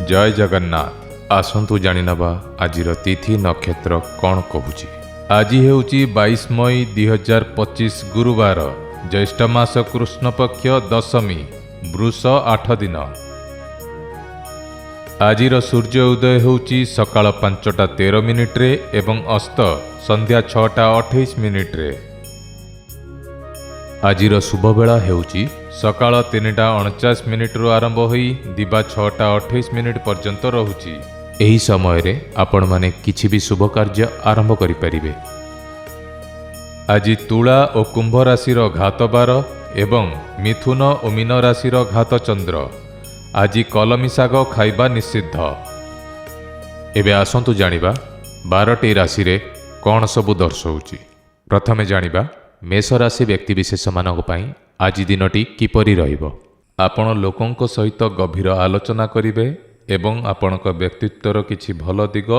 जय जगन्नाथ। आसंतु जानिनबा आजिर तिथि नक्षत्र कौन कहूची। आज हेउची 22 मई 2025 गुरुवार, ज्येष्ठ मास कृष्ण पक्ष दशमी, वृष 8 दिन। आजिर सूर्य उदय हेउची सकाळ 5:13 एवं अस्त संध्या 6:28। आजिर शुभ बेला हेउची सकाळ 3:49 आरंभ होई दिबा 6:28 पर्यंत रहुची। एही समय रे आपण माने किछि भी शुभ कार्य आरंभ करि परिबे। आज तुला और कुंभ राशि घात बार एवं मिथुन और मीन राशि घात चंद्र। आज कलमी शाग खाइबा निषिद्ध। एबे आसंतु जानिबा 12टी राशि रे कौन सबु दर्शाउची। प्रथमे जानिबा मेष राशि व्यक्तिविशेष मानक पई आज दिनटी किपरि रहिबो। आपण लोकंक सहित गभीर आलोचना करिवे एवं आपणक व्यक्तित्वर किछि भल दिग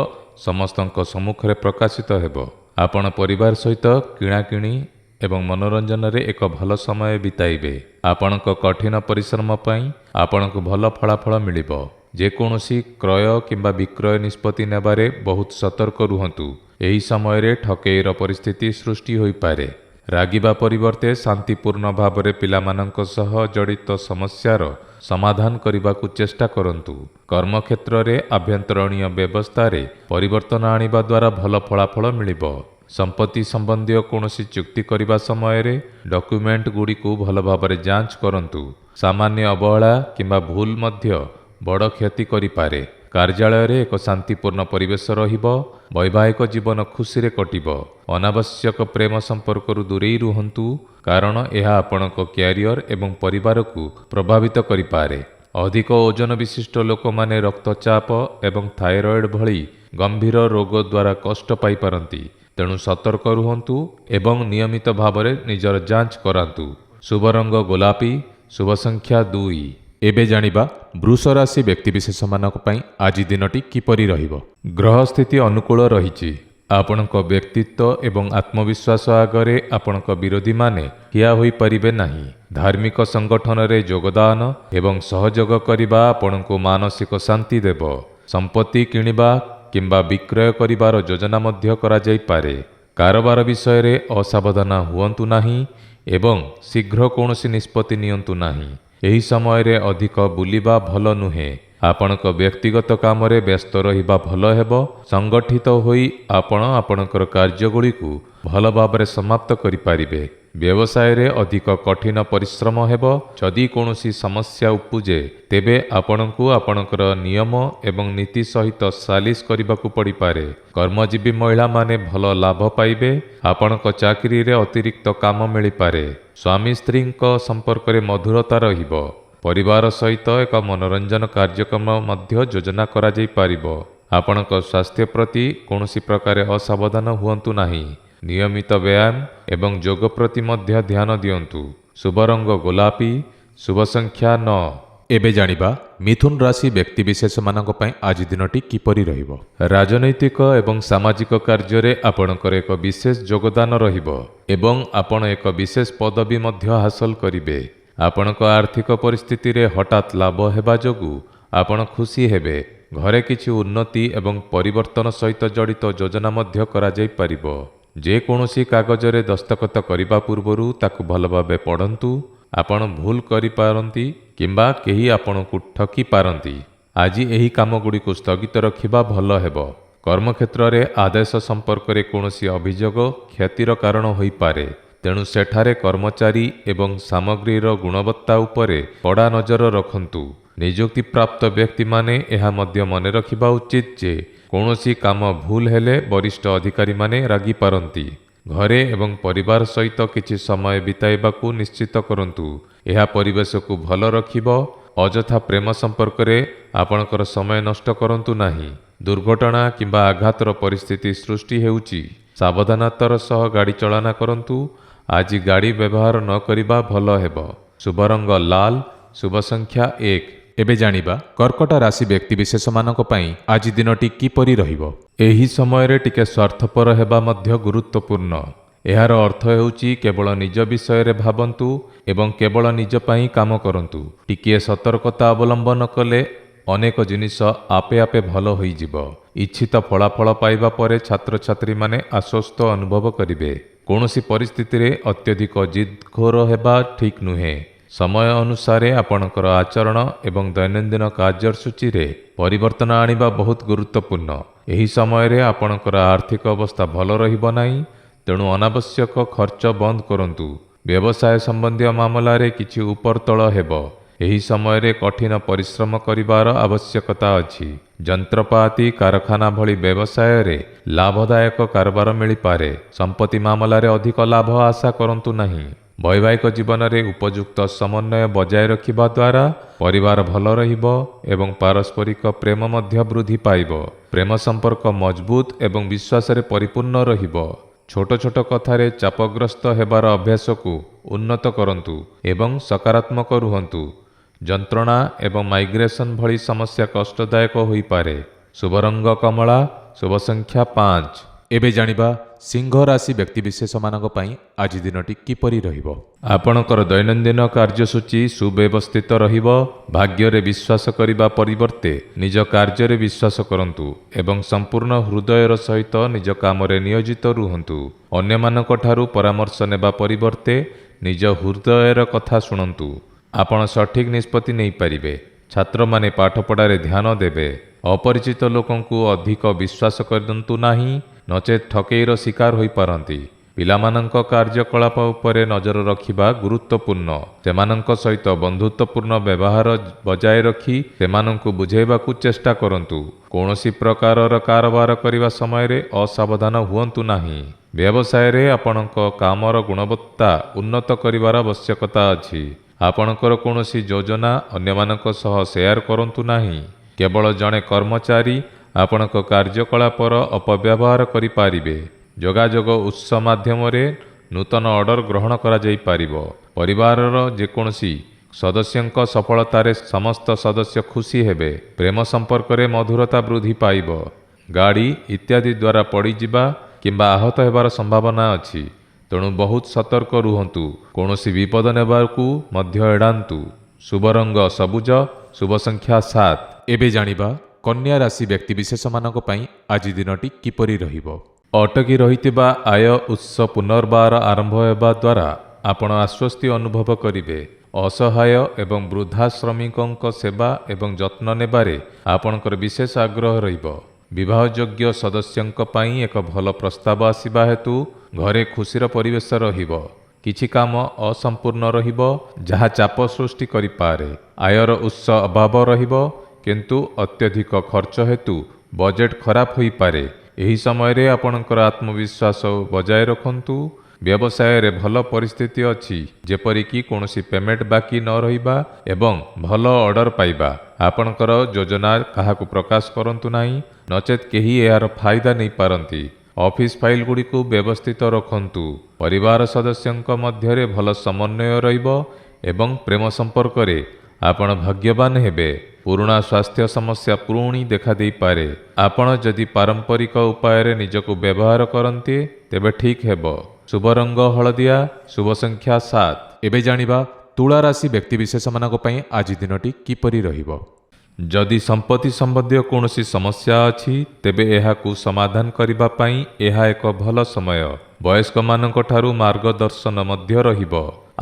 समस्तंक सम्मुखरे प्रकाशित हेबो। आपण परिवार सहित किणाकिणी एवं मनोरंजन रे एक भल समय बिताइबे। आपणक कठिन परिश्रम पई आपणक भल फलाफल मिलिबो। जेकोसी क्रय किंबा विक्रय निष्पत्ति नेबारे बहुत सतर्क रुहंतु। एही समय रे ठकेईर परिस्थिति सृष्टि होई पारे। रागिबा परिवर्ते शांतिपूर्ण भावरे पिलामानंक सह जड़ित समस्यार समाधान करबाकू चेष्टा करंतु। कर्मक्षेत्र रे आभ्यंतरणीय व्यवस्था रे परिवर्तन आनिबा द्वारा भल फलाफल मिलिबो। संपत्ति संबंधी कोनोसी चुक्ति करबा समय रे डॉक्यूमेंट गुडी को भल भावरे जांच करंतु। सामान्य अवहेला किंबा भूल मध्य बड़ क्षति करि पारे। कार्यालय रे एक शांतिपूर्ण परिवेश रहिबो। वैवाहिक जीवन खुशी रे कटिबो। अनावश्यक प्रेम संपर्क रु दूरेई रुहंतु, कारण यह आपणक क्यारियर एवं परिवार को प्रभावित करि पारे। अधिक ओजन विशिष्ट लोक माने रक्तचाप एवं थायरॉइड भली गंभीर रोग द्वारा कष्ट पाई पारंती। तेणु सतर्क रुहंतु एवं नियमित भावरे निजर जांच करांतु। शुभ रंग गोलापी, शुभ संख्या 2। एबे जानिबा वृष राशि व्यक्तिविशेष मानक पई आज दिनटी किपरि रहिबो। ग्रह स्थिति अनुकूल रहिछि। आपणक व्यक्तित्व एवं आत्मविश्वास आगरे आपणक विरोधी माने ठिया होई परिबे नाही। धार्मिक संगठन रे योगदान एवं सहयोग करिबा आपणको मानसिक शांति देबो। संपत्ति किनिबा किंबा विक्रय करिबार योजना मध्य करा जाई पारे। कारोबार विषय रे असावधान हुअंतु नाही एवं शीघ्र कोनोसी निष्पत्ति नियंतु नाही। एही समय रे अधिक बुलिबा भल नुहे। आपणक व्यक्तिगत काम रे व्यस्त रहिबा भल हेबो। संगठित होई आपण आपणकर कार्यगुड़ी को भल भाबरे समाप्त करि पारिबे। व्यवसाय रे अधिक कठिन परिश्रम हेबो। जदि कोनोसी समस्या उपुजे तेबे आपणको आपणकर नियम एवं नीति सहित सालिस करिबाकू पड़ी पारे। कर्मजीवी महिला माने भल लाभ पाइबे। आपणक चाकरी रे अतिरिक्त काम मिली पारे। स्वामी स्त्रींक संपर्क रे मधुरता रहिबो। परिवार सहित एक मनोरंजन कार्यक्रम मध्य योजना करा जाई पारिबो। आपणक स्वास्थ्य प्रति कोनोसी प्रकार असावधान हुअंतु नाही। नियमित व्यायाम एवं योग प्रति मध्य ध्यान दियंतु। शुभ रंग गोलापी, शुभ संख्या 9। एबे जानिबा मिथुन राशि व्यक्तिविशेष मानक पई आज दिनटी किपरि रहिबो। राजनैतिक एवं सामाजिक कार्य रे आपणकर एक विशेष योगदान रहिबो एवं आपण एक विशेष पदवी मध्य हासिल करिवे। आपणक आर्थिक परिस्थिति रे हठात लाभ हेबा जोगु आपण खुशी हेबे। घरे किछि उन्नति एवं परिवर्तन सहित जड़ित योजना मध्य करा जाई परिबो। जे कोनोसी कागज रे दस्तखत करिबा पूर्वरु ताकु भल भाबे पढ़ंतु। आपण भूल करि पारंती किंबा केही आपणकु ठकी पारंती। आज एही काम गुडी को स्थगित रखिबा भल हेबो। कर्मक्षेत्र रे आदेश संपर्क रे कोनोसी अभियोग क्षतिर कारण होई पारे। तेणु सेठारे कर्मचारी एवं सामग्रीर गुणवत्ता उपरे कड़ा नजर रखंतु। नियुक्ति प्राप्त व्यक्ति माने एहा मध्य मने रखिबा उचित जे कोनोसी काम भूल हेले वरिष्ठ अधिकारी माने रागी पारंती। घरे एवं परिवार सहित किछि समय बिताइबाकू निश्चित करंतु। एहा परिवेश को भल रखिबो। अजथा प्रेम संपर्क रे आपणकर समय नष्ट करंतु नाही। दुर्घटना किंबा आघातर परिस्थिति सृष्टि हेउची। सावधानतार सह गाड़ी चलाना करंतु। आज गाड़ी व्यवहार न करिबा भल हेबो। शुभ रंग लाल, शुभ संख्या 1। एबे जानिबा कर्कट राशि व्यक्तिविशेष मानक पई आज दिनटी किपरि रहिबो। एही समय रे टिके स्वार्थपर हेबा मध्य गुरुत्वपूर्ण। एहार अर्थ हेउची केवल निज विषय रे भाबंतु एवं केवल निज पई काम करंतु। टिके सतर्कता अवलंबन कले ଅନେକ ଜିନିଷ ଆପେ ଆପେ ଭଲ ହୋଇଯିବ। ଇଚ୍ଛିତ ଫଳାଫଳ ପାଇବା ପରେ ଛାତ୍ରଛାତ୍ରୀମାନେ ଆଶ୍ୱସ୍ତ ଅନୁଭବ କରିବେ। କୌଣସି ପରିସ୍ଥିତିରେ ଅତ୍ୟଧିକ ଜିଦଖୋର ହେବା ଠିକ୍ ନୁହେଁ। ସମୟ ଅନୁସାରେ ଆପଣଙ୍କର ଆଚରଣ ଏବଂ ଦୈନନ୍ଦିନ କାର୍ଯ୍ୟସୂଚୀରେ ପରିବର୍ତ୍ତନ ଆଣିବା ବହୁତ ଗୁରୁତ୍ୱପୂର୍ଣ୍ଣ। ଏହି ସମୟରେ ଆପଣଙ୍କର ଆର୍ଥିକ ଅବସ୍ଥା ଭଲ ରହିବ ନାହିଁ, ତେଣୁ ଅନାବଶ୍ୟକ ଖର୍ଚ୍ଚ ବନ୍ଦ କରନ୍ତୁ। ବ୍ୟବସାୟ ସମ୍ବନ୍ଧୀୟ ମାମଲାରେ କିଛି ଉପରତଳ ହେବ। ଏହି ସମୟରେ କଠିନ ପରିଶ୍ରମ କରିବାର ଆବଶ୍ୟକତା ଅଛି। ଯନ୍ତ୍ରପାତି କାରଖାନା ଭଳି ବ୍ୟବସାୟରେ ଲାଭଦାୟକ କାରବାର ମିଳିପାରେ। ସମ୍ପତ୍ତି ମାମଲାରେ ଅଧିକ ଲାଭ ଆଶା କରନ୍ତୁ ନାହିଁ। ବୈବାହିକ ଜୀବନରେ ଉପଯୁକ୍ତ ସମନ୍ୱୟ ବଜାୟ ରଖିବା ଦ୍ୱାରା ପରିବାର ଭଲ ରହିବ ଏବଂ ପାରସ୍ପରିକ ପ୍ରେମ ମଧ୍ୟ ବୃଦ୍ଧି ପାଇବ। ପ୍ରେମ ସମ୍ପର୍କ ମଜବୁତ ଏବଂ ବିଶ୍ୱାସରେ ପରିପୂର୍ଣ୍ଣ ରହିବ। ଛୋଟ ଛୋଟ କଥାରେ ଚାପଗ୍ରସ୍ତ ହେବାର ଅଭ୍ୟାସକୁ ଉନ୍ନତ କରନ୍ତୁ ଏବଂ ସକାରାତ୍ମକ ରୁହନ୍ତୁ। ଯନ୍ତ୍ରଣା ଏବଂ ମାଇଗ୍ରେସନ ଭଳି ସମସ୍ୟା କଷ୍ଟଦାୟକ ହୋଇପାରେ। ଶୁଭ ରଙ୍ଗ କମଳା, ଶୁଭ ସଂଖ୍ୟା 5। ଏବେ ଜାଣିବା ସିଂହ ରାଶି ବ୍ୟକ୍ତିବିଶେଷମାନଙ୍କ ପାଇଁ ଆଜି ଦିନଟି କିପରି ରହିବ। ଆପଣଙ୍କର ଦୈନନ୍ଦିନ କାର୍ଯ୍ୟସୂଚୀ ସୁବ୍ୟବସ୍ଥିତ ରହିବ। ଭାଗ୍ୟରେ ବିଶ୍ୱାସ କରିବା ପରିବର୍ତ୍ତେ ନିଜ କାର୍ଯ୍ୟରେ ବିଶ୍ୱାସ କରନ୍ତୁ ଏବଂ ସମ୍ପୂର୍ଣ୍ଣ ହୃଦୟର ସହିତ ନିଜ କାମରେ ନିୟୋଜିତ ରୁହନ୍ତୁ। ଅନ୍ୟମାନଙ୍କଠାରୁ ପରାମର୍ଶ ନେବା ପରିବର୍ତ୍ତେ ନିଜ ହୃଦୟର କଥା ଶୁଣନ୍ତୁ। ଆପଣ ସଠିକ୍ ନିଷ୍ପତ୍ତି ନେଇପାରିବେ। ଛାତ୍ରମାନେ ପାଠପଢ଼ାରେ ଧ୍ୟାନ ଦେବେ। ଅପରିଚିତ ଲୋକଙ୍କୁ ଅଧିକ ବିଶ୍ୱାସ କରନ୍ତୁ ନାହିଁ, ନଚେତ୍ ଠକେଇର ଶିକାର ହୋଇପାରନ୍ତି। ପିଲାମାନଙ୍କ କାର୍ଯ୍ୟକଳାପ ଉପରେ ନଜର ରଖିବା ଗୁରୁତ୍ୱପୂର୍ଣ୍ଣ। ସେମାନଙ୍କ ସହିତ ବନ୍ଧୁତ୍ୱପୂର୍ଣ୍ଣ ବ୍ୟବହାର ବଜାୟ ରଖି ସେମାନଙ୍କୁ ବୁଝାଇବାକୁ ଚେଷ୍ଟା କରନ୍ତୁ। କୌଣସି ପ୍ରକାରର କାରବାର କରିବା ସମୟରେ ଅସାବଧାନ ହୁଅନ୍ତୁ ନାହିଁ। ବ୍ୟବସାୟରେ ଆପଣଙ୍କ କାମର ଗୁଣବତ୍ତା ଉନ୍ନତ କରିବାର ଆବଶ୍ୟକତା ଅଛି। ଆପଣଙ୍କର କୌଣସି ଯୋଜନା ଅନ୍ୟମାନଙ୍କ ସହ ସେୟାର କରନ୍ତୁ ନାହିଁ। କେବଳ ଜଣେ କର୍ମଚାରୀ ଆପଣଙ୍କ କାର୍ଯ୍ୟକଳାପର ଅପବ୍ୟବହାର କରିପାରିବେ। ଯୋଗାଯୋଗ ଉତ୍ସ ମାଧ୍ୟମରେ ନୂତନ ଅର୍ଡର ଗ୍ରହଣ କରାଯାଇପାରିବ। ପରିବାରର ଯେକୌଣସି ସଦସ୍ୟଙ୍କ ସଫଳତାରେ ସମସ୍ତ ସଦସ୍ୟ ଖୁସି ହେବେ। ପ୍ରେମ ସମ୍ପର୍କରେ ମଧୁରତା ବୃଦ୍ଧି ପାଇବ। ଗାଡ଼ି ଇତ୍ୟାଦି ଦ୍ୱାରା ପଡ଼ିଯିବା କିମ୍ବା ଆହତ ହେବାର ସମ୍ଭାବନା ଅଛି, ତେଣୁ ବହୁତ ସତର୍କ ରୁହନ୍ତୁ। କୌଣସି ବିପଦ ନେବାକୁ ମଧ୍ୟ ଏଡ଼ାନ୍ତୁ। ଶୁଭ ରଙ୍ଗ ସବୁଜ, ଶୁଭ ସଂଖ୍ୟା 7। ଏବେ ଜାଣିବା କନ୍ୟା ରାଶି ବ୍ୟକ୍ତିବିଶେଷମାନଙ୍କ ପାଇଁ ଆଜି ଦିନଟି କିପରି ରହିବ। ଅଟକି ରହିଥିବା ଆୟ ଉତ୍ସ ପୁନର୍ବାର ଆରମ୍ଭ ହେବା ଦ୍ୱାରା ଆପଣ ଆଶ୍ୱସ୍ତି ଅନୁଭବ କରିବେ। ଅସହାୟ ଏବଂ ବୃଦ୍ଧା ଶ୍ରମିକଙ୍କ ସେବା ଏବଂ ଯତ୍ନ ନେବାରେ ଆପଣଙ୍କର ବିଶେଷ ଆଗ୍ରହ ରହିବ। ବିବାହଯୋଗ୍ୟ ସଦସ୍ୟଙ୍କ ପାଇଁ ଏକ ଭଲ ପ୍ରସ୍ତାବ ଆସିବା ହେତୁ ଘରେ ଖୁସିର ପରିବେଶ ରହିବ। କିଛି କାମ ଅସମ୍ପୂର୍ଣ୍ଣ ରହିବ ଯାହା ଚାପ ସୃଷ୍ଟି କରିପାରେ। ଆୟର ଉତ୍ସ ଅଭାବ ରହିବ, କିନ୍ତୁ ଅତ୍ୟଧିକ ଖର୍ଚ୍ଚ ହେତୁ ବଜେଟ୍ ଖରାପ ହୋଇପାରେ। ଏହି ସମୟରେ ଆପଣଙ୍କର ଆତ୍ମବିଶ୍ୱାସ ବଜାୟ ରଖନ୍ତୁ। ବ୍ୟବସାୟରେ ଭଲ ପରିସ୍ଥିତି ଅଛି, ଯେପରିକି କୌଣସି ପେମେଣ୍ଟ ବାକି ନ ରହିବା ଏବଂ ଭଲ ଅର୍ଡର ପାଇବା। ଆପଣଙ୍କର ଯୋଜନା କାହାକୁ ପ୍ରକାଶ କରନ୍ତୁ ନାହିଁ, ନଚେତ୍ କେହି ଏହାର ଫାଇଦା ନେଇପାରନ୍ତି। ଅଫିସ ଫାଇଲଗୁଡ଼ିକୁ ବ୍ୟବସ୍ଥିତ ରଖନ୍ତୁ। ପରିବାର ସଦସ୍ୟଙ୍କ ମଧ୍ୟରେ ଭଲ ସମନ୍ୱୟ ରହିବ ଏବଂ ପ୍ରେମ ସମ୍ପର୍କରେ ଆପଣ ଭାଗ୍ୟବାନ ହେବେ। ପୁରୁଣା ସ୍ୱାସ୍ଥ୍ୟ ସମସ୍ୟା ପୁଣି ଦେଖାଦେଇପାରେ। ଆପଣ ଯଦି ପାରମ୍ପରିକ ଉପାୟରେ ନିଜକୁ ବ୍ୟବହାର କରନ୍ତି ତେବେ ଠିକ୍ ହେବ। ଶୁଭ ରଙ୍ଗ ହଳଦିଆ, ଶୁଭ ସଂଖ୍ୟା 7। ଏବେ ଜାଣିବା ତୁଳା ରାଶି ବ୍ୟକ୍ତିବିଶେଷମାନଙ୍କ ପାଇଁ ଆଜି ଦିନଟି କିପରି ରହିବ। ଯଦି ସମ୍ପତ୍ତି ସମ୍ବନ୍ଧୀୟ କୌଣସି ସମସ୍ୟା ଅଛି, ତେବେ ଏହାକୁ ସମାଧାନ କରିବା ପାଇଁ ଏହା ଏକ ଭଲ ସମୟ। ବୟସ୍କମାନଙ୍କ ଠାରୁ ମାର୍ଗଦର୍ଶନ ମଧ୍ୟ ରହିବ।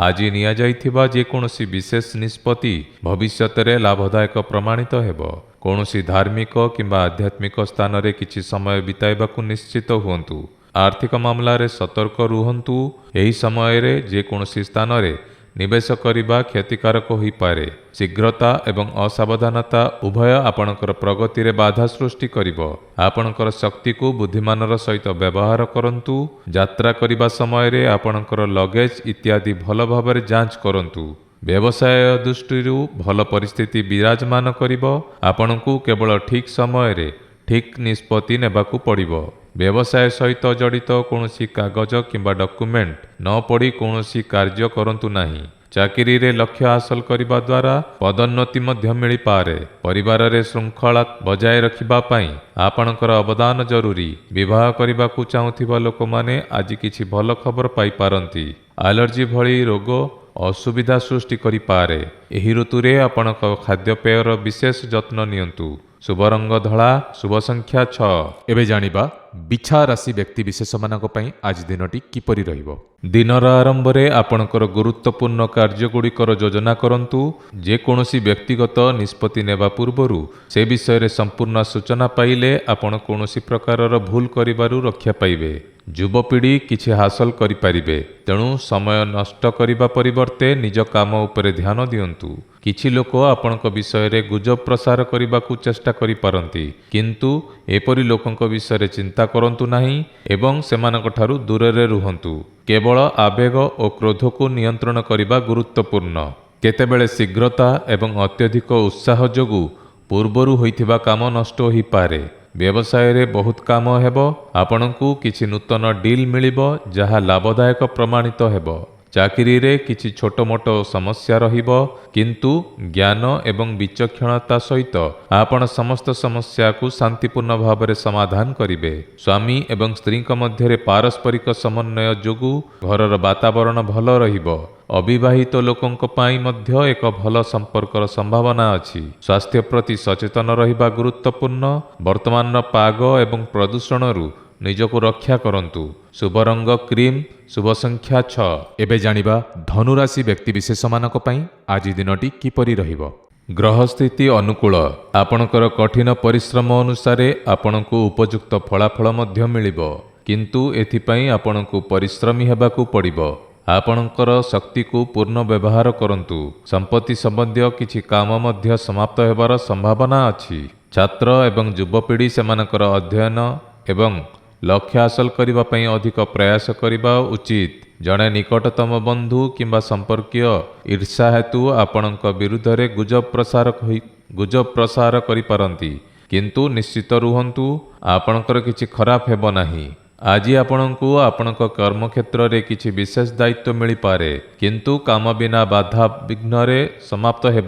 ଆଜି ନିଆଯାଇଥିବା ଯେକୌଣସି ବିଶେଷ ନିଷ୍ପତ୍ତି ଭବିଷ୍ୟତରେ ଲାଭଦାୟକ ପ୍ରମାଣିତ ହେବ। କୌଣସି ଧାର୍ମିକ କିମ୍ବା ଆଧ୍ୟାତ୍ମିକ ସ୍ଥାନରେ କିଛି ସମୟ ବିତାଇବାକୁ ନିଶ୍ଚିତ ହୁଅନ୍ତୁ। ଆର୍ଥିକ ମାମଲାରେ ସତର୍କ ରୁହନ୍ତୁ। ଏହି ସମୟରେ ଯେକୌଣସି ସ୍ଥାନରେ ନିବେଶ କରିବା କ୍ଷତିକାରକ ହୋଇପାରେ। ଶୀଘ୍ରତା ଏବଂ ଅସାବଧାନତା ଉଭୟ ଆପଣଙ୍କର ପ୍ରଗତିରେ ବାଧା ସୃଷ୍ଟି କରିବ। ଆପଣଙ୍କର ଶକ୍ତିକୁ ବୁଦ୍ଧିମାନର ସହିତ ବ୍ୟବହାର କରନ୍ତୁ। ଯାତ୍ରା କରିବା ସମୟରେ ଆପଣଙ୍କର ଲଗେଜ ଇତ୍ୟାଦି ଭଲ ଭାବରେ ଯାଞ୍ଚ କରନ୍ତୁ। ବ୍ୟବସାୟ ଦୃଷ୍ଟିରୁ ଭଲ ପରିସ୍ଥିତି ବିରାଜମାନ କରିବ। ଆପଣଙ୍କୁ କେବଳ ଠିକ୍ ସମୟରେ ଠିକ୍ ନିଷ୍ପତ୍ତି ନେବାକୁ ପଡ଼ିବ। ବ୍ୟବସାୟ ସହିତ ଜଡ଼ିତ କୌଣସି କାଗଜ କିମ୍ବା ଡକ୍ୟୁମେଣ୍ଟ ନ ପଢ଼ି କୌଣସି କାର୍ଯ୍ୟ କରନ୍ତୁ ନାହିଁ। ଚାକିରିରେ ଲକ୍ଷ୍ୟ ହାସଲ କରିବା ଦ୍ୱାରା ପଦୋନ୍ନତି ମଧ୍ୟ ମିଳିପାରେ। ପରିବାରରେ ଶୃଙ୍ଖଳା ବଜାୟ ରଖିବା ପାଇଁ ଆପଣଙ୍କର ଅବଦାନ ଜରୁରୀ। ବିବାହ କରିବାକୁ ଚାହୁଁଥିବା ଲୋକମାନେ ଆଜି କିଛି ଭଲ ଖବର ପାଇପାରନ୍ତି। ଆଲର୍ଜି ଭଳି ରୋଗ ଅସୁବିଧା ସୃଷ୍ଟି କରିପାରେ। ଏହି ଋତୁରେ ଆପଣଙ୍କ ଖାଦ୍ୟପେୟର ବିଶେଷ ଯତ୍ନ ନିଅନ୍ତୁ। ଶୁଭ ରଙ୍ଗ ଧଳା, ଶୁଭ ସଂଖ୍ୟା 6। ଏବେ ଜାଣିବା ବିଛା ରାଶି ବ୍ୟକ୍ତି ବିଶେଷମାନଙ୍କ ପାଇଁ ଆଜି ଦିନଟି କିପରି ରହିବ। ଦିନର ଆରମ୍ଭରେ ଆପଣଙ୍କର ଗୁରୁତ୍ୱପୂର୍ଣ୍ଣ କାର୍ଯ୍ୟଗୁଡ଼ିକର ଯୋଜନା କରନ୍ତୁ। ଯେକୌଣସି ବ୍ୟକ୍ତିଗତ ନିଷ୍ପତ୍ତି ନେବା ପୂର୍ବରୁ ସେ ବିଷୟରେ ସମ୍ପୂର୍ଣ୍ଣ ସୂଚନା ପାଇଲେ ଆପଣ କୌଣସି ପ୍ରକାରର ଭୁଲ କରିବାରୁ ରକ୍ଷା ପାଇବେ। ଯୁବପିଢ଼ି କିଛି ହାସଲ କରିପାରିବେ, ତେଣୁ ସମୟ ନଷ୍ଟ କରିବା ପରିବର୍ତ୍ତେ ନିଜ କାମ ଉପରେ ଧ୍ୟାନ ଦିଅନ୍ତୁ। କିଛି ଲୋକ ଆପଣଙ୍କ ବିଷୟରେ ଗୁଜବ ପ୍ରସାର କରିବାକୁ ଚେଷ୍ଟା କରିପାରନ୍ତି, କିନ୍ତୁ ଏପରି ଲୋକଙ୍କ ବିଷୟରେ ଚିନ୍ତା କରନ୍ତୁ ନାହିଁ ଏବଂ ସେମାନଙ୍କଠାରୁ ଦୂରରେ ରୁହନ୍ତୁ। କେବଳ ଆବେଗ ଓ କ୍ରୋଧକୁ ନିୟନ୍ତ୍ରଣ କରିବା ଗୁରୁତ୍ୱପୂର୍ଣ୍ଣ। କେତେବେଳେ ଶୀଘ୍ରତା ଏବଂ ଅତ୍ୟଧିକ ଉତ୍ସାହ ଯୋଗୁଁ ପୂର୍ବରୁ ହୋଇଥିବା କାମ ନଷ୍ଟ ହୋଇପାରେ। ବ୍ୟବସାୟରେ ବହୁତ କାମ ହେବ। ଆପଣଙ୍କୁ କିଛି ନୂତନ ଡିଲ୍ ମିଳିବ ଯାହା ଲାଭଦାୟକ ପ୍ରମାଣିତ ହେବ। ଚାକିରିରେ କିଛି ଛୋଟମୋଟ ସମସ୍ୟା ରହିବ, କିନ୍ତୁ ଜ୍ଞାନ ଏବଂ ବିଚକ୍ଷଣତା ସହିତ ଆପଣ ସମସ୍ତ ସମସ୍ୟାକୁ ଶାନ୍ତିପୂର୍ଣ୍ଣ ଭାବରେ ସମାଧାନ କରିବେ। ସ୍ୱାମୀ ଏବଂ ସ୍ତ୍ରୀଙ୍କ ମଧ୍ୟରେ ପାରସ୍ପରିକ ସମନ୍ୱୟ ଯୋଗୁଁ ଘରର ବାତାବରଣ ଭଲ ରହିବ। ଅବିବାହିତ ଲୋକଙ୍କ ପାଇଁ ମଧ୍ୟ ଏକ ଭଲ ସମ୍ପର୍କର ସମ୍ଭାବନା ଅଛି। ସ୍ୱାସ୍ଥ୍ୟ ପ୍ରତି ସଚେତନ ରହିବା ଗୁରୁତ୍ୱପୂର୍ଣ୍ଣ। ବର୍ତ୍ତମାନର ପାଗ ଏବଂ ପ୍ରଦୂଷଣରୁ ନିଜକୁ ରକ୍ଷା କରନ୍ତୁ। ଶୁଭ ରଙ୍ଗ କ୍ରିମ୍, ଶୁଭ ସଂଖ୍ୟା 6। ଏବେ ଜାଣିବା ଧନୁରାଶି ବ୍ୟକ୍ତି ବିଶେଷମାନଙ୍କ ପାଇଁ ଆଜି ଦିନଟି କିପରି ରହିବ। ଗ୍ରହ ସ୍ଥିତି ଅନୁକୂଳ। ଆପଣଙ୍କର କଠିନ ପରିଶ୍ରମ ଅନୁସାରେ ଆପଣଙ୍କୁ ଉପଯୁକ୍ତ ଫଳାଫଳ ମଧ୍ୟ ମିଳିବ, କିନ୍ତୁ ଏଥିପାଇଁ ଆପଣଙ୍କୁ ପରିଶ୍ରମୀ ହେବାକୁ ପଡ଼ିବ। ଆପଣଙ୍କର ଶକ୍ତିକୁ ପୂର୍ଣ୍ଣ ବ୍ୟବହାର କରନ୍ତୁ। ସମ୍ପତ୍ତି ସମ୍ବନ୍ଧୀୟ କିଛି କାମ ମଧ୍ୟ ସମାପ୍ତ ହେବାର ସମ୍ଭାବନା ଅଛି। ଛାତ୍ର ଏବଂ ଯୁବପିଢ଼ି ସେମାନଙ୍କର ଅଧ୍ୟୟନ ଏବଂ ଲକ୍ଷ୍ୟ ହାସଲ କରିବା ପାଇଁ ଅଧିକ ପ୍ରୟାସ କରିବା ଉଚିତ। ଜଣେ ନିକଟତମ ବନ୍ଧୁ କିମ୍ବା ସମ୍ପର୍କୀୟ ଈର୍ଷା ହେତୁ ଆପଣଙ୍କ ବିରୁଦ୍ଧରେ ଗୁଜବ ପ୍ରସାର କରିପାରନ୍ତି, କିନ୍ତୁ ନିଶ୍ଚିତ ରୁହନ୍ତୁ ଆପଣଙ୍କର କିଛି ଖରାପ ହେବ ନାହିଁ। ଆଜି ଆପଣଙ୍କୁ ଆପଣଙ୍କ କର୍ମକ୍ଷେତ୍ରରେ କିଛି ବିଶେଷ ଦାୟିତ୍ୱ ମିଳିପାରେ, କିନ୍ତୁ କାମ ବିନା ବାଧା ବିଘ୍ନରେ ସମାପ୍ତ ହେବ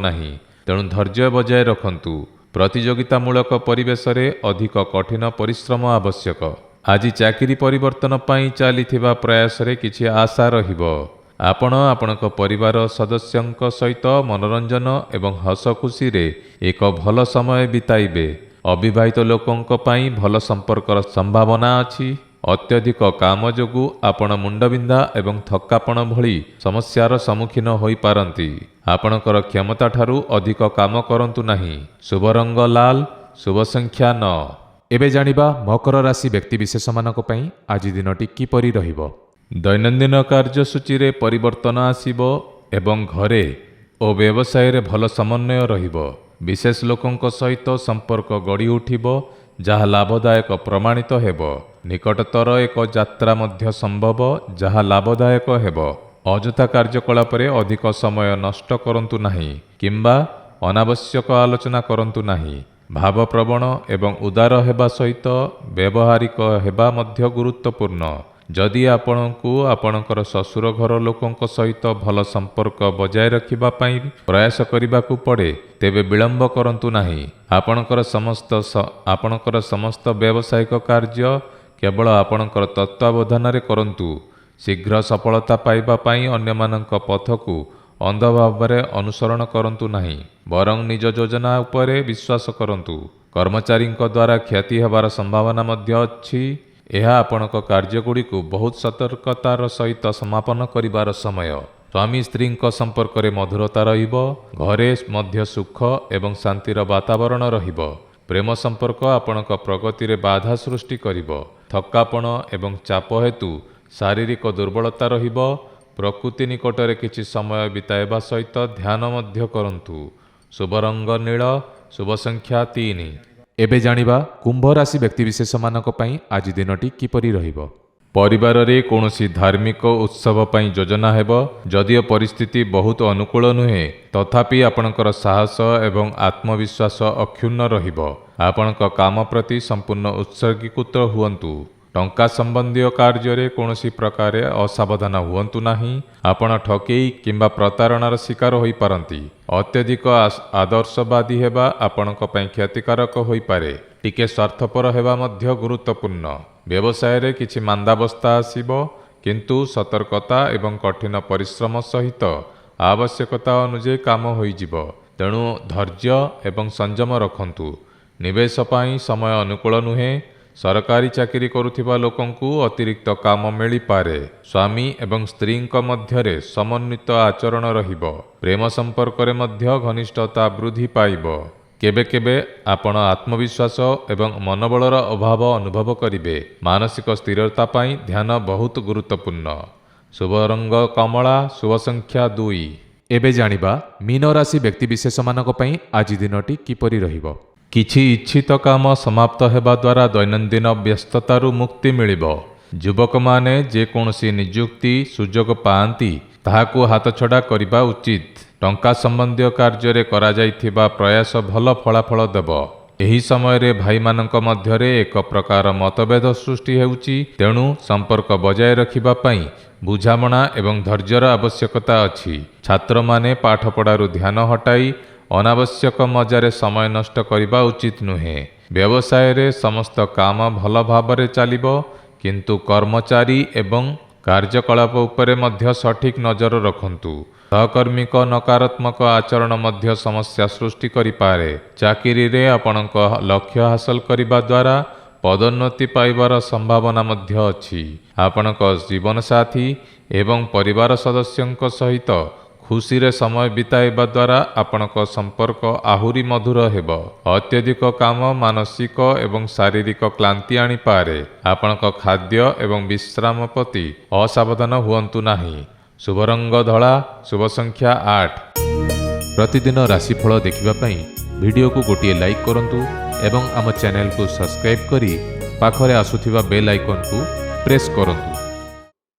ନାହିଁ। ତେଣୁ ଧୈର୍ଯ୍ୟ ବଜାୟ ରଖନ୍ତୁ। ପ୍ରତିଯୋଗିତାମୂଳକ ପରିବେଶରେ ଅଧିକ କଠିନ ପରିଶ୍ରମ ଆବଶ୍ୟକ। ଆଜି ଚାକିରି ପରିବର୍ତ୍ତନ ପାଇଁ ଚାଲିଥିବା ପ୍ରୟାସରେ କିଛି ଆଶା ରହିବ। ଆପଣ ଆପଣଙ୍କ ପରିବାର ସଦସ୍ୟଙ୍କ ସହିତ ମନୋରଞ୍ଜନ ଏବଂ ହସଖୁସିରେ ଏକ ଭଲ ସମୟ ବିତାଇବେ। ଅବିବାହିତ ଲୋକଙ୍କ ପାଇଁ ଭଲ ସମ୍ପର୍କର ସମ୍ଭାବନା ଅଛି। ଅତ୍ୟଧିକ କାମ ଯୋଗୁଁ ଆପଣ ମୁଣ୍ଡବିନ୍ଧା ଏବଂ ଥକ୍କାପଣ ଭଳି ସମସ୍ୟାର ସମ୍ମୁଖୀନ ହୋଇପାରନ୍ତି। ଆପଣଙ୍କର କ୍ଷମତା ଠାରୁ ଅଧିକ କାମ କରନ୍ତୁ ନାହିଁ। ଶୁଭ ରଙ୍ଗ ଲାଲ, ଶୁଭ ସଂଖ୍ୟା 9। ଏବେ ଜାଣିବା ମକର ରାଶି ବ୍ୟକ୍ତି ବିଶେଷମାନଙ୍କ ପାଇଁ ଆଜି ଦିନଟି କିପରି ରହିବ। ଦୈନନ୍ଦିନ କାର୍ଯ୍ୟସୂଚୀରେ ପରିବର୍ତ୍ତନ ଆସିବ ଏବଂ ଘରେ ଓ ବ୍ୟବସାୟରେ ଭଲ ସମନ୍ୱୟ ରହିବ। ବିଶେଷ ଲୋକଙ୍କ ସହିତ ସମ୍ପର୍କ ଗଢ଼ି ଉଠିବ, ଯାହା ଲାଭଦାୟକ ପ୍ରମାଣିତ ହେବ। ନିକଟତର ଏକ ଯାତ୍ରା ମଧ୍ୟ ସମ୍ଭବ, ଯାହା ଲାଭଦାୟକ ହେବ। ଅଯଥା କାର୍ଯ୍ୟକଳାପରେ ଅଧିକ ସମୟ ନଷ୍ଟ କରନ୍ତୁ ନାହିଁ କିମ୍ବା ଅନାବଶ୍ୟକ ଆଲୋଚନା କରନ୍ତୁ ନାହିଁ। ଭାବପ୍ରବଣ ଏବଂ ଉଦାର ହେବା ସହିତ ବ୍ୟବହାରିକ ହେବା ମଧ୍ୟ ଗୁରୁତ୍ୱପୂର୍ଣ୍ଣ। ଯଦି ଆପଣଙ୍କୁ ଆପଣଙ୍କର ଶ୍ୱଶୁର ଘର ଲୋକଙ୍କ ସହିତ ଭଲ ସମ୍ପର୍କ ବଜାୟ ରଖିବା ପାଇଁ ପ୍ରୟାସ କରିବାକୁ ପଡ଼େ, ତେବେ ବିଳମ୍ବ କରନ୍ତୁ ନାହିଁ। ଆପଣଙ୍କର ସମସ୍ତ ବ୍ୟବସାୟିକ କାର୍ଯ୍ୟ କେବଳ ଆପଣଙ୍କର ତତ୍ତ୍ୱାବଧାନରେ କରନ୍ତୁ। ଶୀଘ୍ର ସଫଳତା ପାଇବା ପାଇଁ ଅନ୍ୟମାନଙ୍କ ପଥକୁ ଅନ୍ଧ ଭାବରେ ଅନୁସରଣ କରନ୍ତୁ ନାହିଁ, ବରଂ ନିଜ ଯୋଜନା ଉପରେ ବିଶ୍ୱାସ କରନ୍ତୁ। କର୍ମଚାରୀଙ୍କ ଦ୍ୱାରା କ୍ଷତି ହେବାର ସମ୍ଭାବନା ମଧ୍ୟ ଅଛି। ଏହା ଆପଣଙ୍କ କାର୍ଯ୍ୟଗୁଡ଼ିକୁ ବହୁତ ସତର୍କତାର ସହିତ ସମାପନ କରିବାର ସମୟ। ସ୍ୱାମୀ ସ୍ତ୍ରୀଙ୍କ ସମ୍ପର୍କରେ ମଧୁରତା ରହିବ। ଘରେ ମଧ୍ୟ ସୁଖ ଏବଂ ଶାନ୍ତିର ବାତାବରଣ ରହିବ। ପ୍ରେମ ସମ୍ପର୍କ ଆପଣଙ୍କ ପ୍ରଗତିରେ ବାଧା ସୃଷ୍ଟି କରିବ। ଥକ୍କାପଣ ଏବଂ ଚାପ ହେତୁ ଶାରୀରିକ ଦୁର୍ବଳତା ରହିବ। ପ୍ରକୃତି ନିକଟରେ କିଛି ସମୟ ବିତାଇବା ସହିତ ଧ୍ୟାନ ମଧ୍ୟ କରନ୍ତୁ। ଶୁଭ ରଙ୍ଗ ନୀଳ, ଶୁଭ ସଂଖ୍ୟା 3। ଏବେ ଜାଣିବା କୁମ୍ଭ ରାଶି ବ୍ୟକ୍ତିବିଶେଷମାନଙ୍କ ପାଇଁ ଆଜି ଦିନଟି କିପରି ରହିବ। ପରିବାରରେ କୌଣସି ଧାର୍ମିକ ଉତ୍ସବ ପାଇଁ ଯୋଜନା ହେବ। ଯଦିଓ ପରିସ୍ଥିତି ବହୁତ ଅନୁକୂଳ ନୁହେଁ, ତଥାପି ଆପଣଙ୍କର ସାହସ ଏବଂ ଆତ୍ମବିଶ୍ୱାସ ଅକ୍ଷୁଣ୍ଣ ରହିବ। ଆପଣଙ୍କ କାମ ପ୍ରତି ସମ୍ପୂର୍ଣ୍ଣ ଉତ୍ସର୍ଗୀକୃତ ହୁଅନ୍ତୁ। ଟଙ୍କା ସମ୍ବନ୍ଧୀୟ କାର୍ଯ୍ୟରେ କୌଣସି ପ୍ରକାରେ ଅସାବଧାନ ହୁଅନ୍ତୁ ନାହିଁ। ଆପଣ ଠକେଇ କିମ୍ବା ପ୍ରତାରଣାର ଶିକାର ହୋଇପାରନ୍ତି। ଅତ୍ୟଧିକ ଆଦର୍ଶବାଦୀ ହେବା ଆପଣଙ୍କ ପାଇଁ କ୍ଷତିକାରକ ହୋଇପାରେ। ଟିକେ ସ୍ୱାର୍ଥପର ହେବା ମଧ୍ୟ ଗୁରୁତ୍ୱପୂର୍ଣ୍ଣ। ବ୍ୟବସାୟରେ କିଛି ମାନ୍ଦାବସ୍ଥା ଆସିବ, କିନ୍ତୁ ସତର୍କତା ଏବଂ କଠିନ ପରିଶ୍ରମ ସହିତ ଆବଶ୍ୟକତା ଅନୁଯାୟୀ କାମ ହୋଇଯିବ। ତେଣୁ ଧୈର୍ଯ୍ୟ ଏବଂ ସଂଯମ ରଖନ୍ତୁ। ନିବେଶ ପାଇଁ ସମୟ ଅନୁକୂଳ ନୁହେଁ। ସରକାରୀ ଚାକିରି କରୁଥିବା ଲୋକଙ୍କୁ ଅତିରିକ୍ତ କାମ ମିଳିପାରେ। ସ୍ୱାମୀ ଏବଂ ସ୍ତ୍ରୀଙ୍କ ମଧ୍ୟରେ ସମନ୍ୱିତ ଆଚରଣ ରହିବ। ପ୍ରେମ ସମ୍ପର୍କରେ ମଧ୍ୟ ଘନିଷ୍ଠତା ବୃଦ୍ଧି ପାଇବ। କେବେ କେବେ ଆପଣ ଆତ୍ମବିଶ୍ୱାସ ଏବଂ ମନୋବଳର ଅଭାବ ଅନୁଭବ କରିବେ। ମାନସିକ ସ୍ଥିରତା ପାଇଁ ଧ୍ୟାନ ବହୁତ ଗୁରୁତ୍ୱପୂର୍ଣ୍ଣ। ଶୁଭ ରଙ୍ଗ କମଳା, ଶୁଭ ସଂଖ୍ୟା 2। ଏବେ ଜାଣିବା ମୀନ ରାଶି ବ୍ୟକ୍ତିବିଶେଷମାନଙ୍କ ପାଇଁ ଆଜି ଦିନଟି କିପରି ରହିବ। କିଛି ଇଚ୍ଛିତ କାମ ସମାପ୍ତ ହେବା ଦ୍ୱାରା ଦୈନନ୍ଦିନ ବ୍ୟସ୍ତତାରୁ ମୁକ୍ତି ମିଳିବ। ଯୁବକମାନେ ଯେକୌଣସି ନିଯୁକ୍ତି ସୁଯୋଗ ପାଆନ୍ତି ତାହାକୁ ହାତଛଡ଼ା କରିବା ଉଚିତ। ଟଙ୍କା ସମ୍ବନ୍ଧୀୟ କାର୍ଯ୍ୟରେ କରାଯାଇଥିବା ପ୍ରୟାସ ଭଲ ଫଳାଫଳ ଦେବ। ଏହି ସମୟରେ ଭାଇମାନଙ୍କ ମଧ୍ୟରେ ଏକ ପ୍ରକାର ମତଭେଦ ସୃଷ୍ଟି ହେଉଛି। ତେଣୁ ସମ୍ପର୍କ ବଜାୟ ରଖିବା ପାଇଁ ବୁଝାମଣା ଏବଂ ଧୈର୍ଯ୍ୟର ଆବଶ୍ୟକତା ଅଛି। ଛାତ୍ରମାନେ ପାଠପଢ଼ାରୁ ଧ୍ୟାନ ହଟାଇ ଅନାବଶ୍ୟକ ମଜାରେ ସମୟ ନଷ୍ଟ କରିବା ଉଚିତ ନୁହେଁ। ବ୍ୟବସାୟରେ ସମସ୍ତ କାମ ଭଲ ଭାବରେ ଚାଲିବ, କିନ୍ତୁ କର୍ମଚାରୀ ଏବଂ କାର୍ଯ୍ୟକଳାପ ଉପରେ ମଧ୍ୟ ସଠିକ ନଜର ରଖନ୍ତୁ। ସହକର୍ମୀଙ୍କ ନକାରାତ୍ମକ ଆଚରଣ ମଧ୍ୟ ସମସ୍ୟା ସୃଷ୍ଟି କରିପାରେ। ଚାକିରିରେ ଆପଣଙ୍କ ଲକ୍ଷ୍ୟ ହାସଲ କରିବା ଦ୍ୱାରା ପଦୋନ୍ନତି ପାଇବାର ସମ୍ଭାବନା ମଧ୍ୟ ଅଛି। ଆପଣଙ୍କ ଜୀବନସାଥୀ ଏବଂ ପରିବାର ସଦସ୍ୟଙ୍କ ସହିତ ଖୁସିରେ ସମୟ ବିତାଇବା ଦ୍ୱାରା ଆପଣଙ୍କ ସମ୍ପର୍କ ଆହୁରି ମଧୁର ହେବ। ଅତ୍ୟଧିକ କାମ ମାନସିକ ଏବଂ ଶାରୀରିକ କ୍ଳାନ୍ତି ଆଣିପାରେ। ଆପଣଙ୍କ ଖାଦ୍ୟ ଏବଂ ବିଶ୍ରାମ ପ୍ରତି ଅସାବଧାନ ହୁଅନ୍ତୁ ନାହିଁ। ଶୁଭ ରଙ୍ଗ ଧଳା, ଶୁଭ ସଂଖ୍ୟା 8। ପ୍ରତିଦିନ ରାଶିଫଳ ଦେଖିବା ପାଇଁ ଭିଡ଼ିଓକୁ ଗୋଟିଏ ଲାଇକ୍ କରନ୍ତୁ ଏବଂ ଆମ ଚ୍ୟାନେଲକୁ ସବସ୍କ୍ରାଇବ୍ କରି ପାଖରେ ଆସୁଥିବା ବେଲ୍ ଆଇକନ୍କୁ ପ୍ରେସ୍ କରନ୍ତୁ।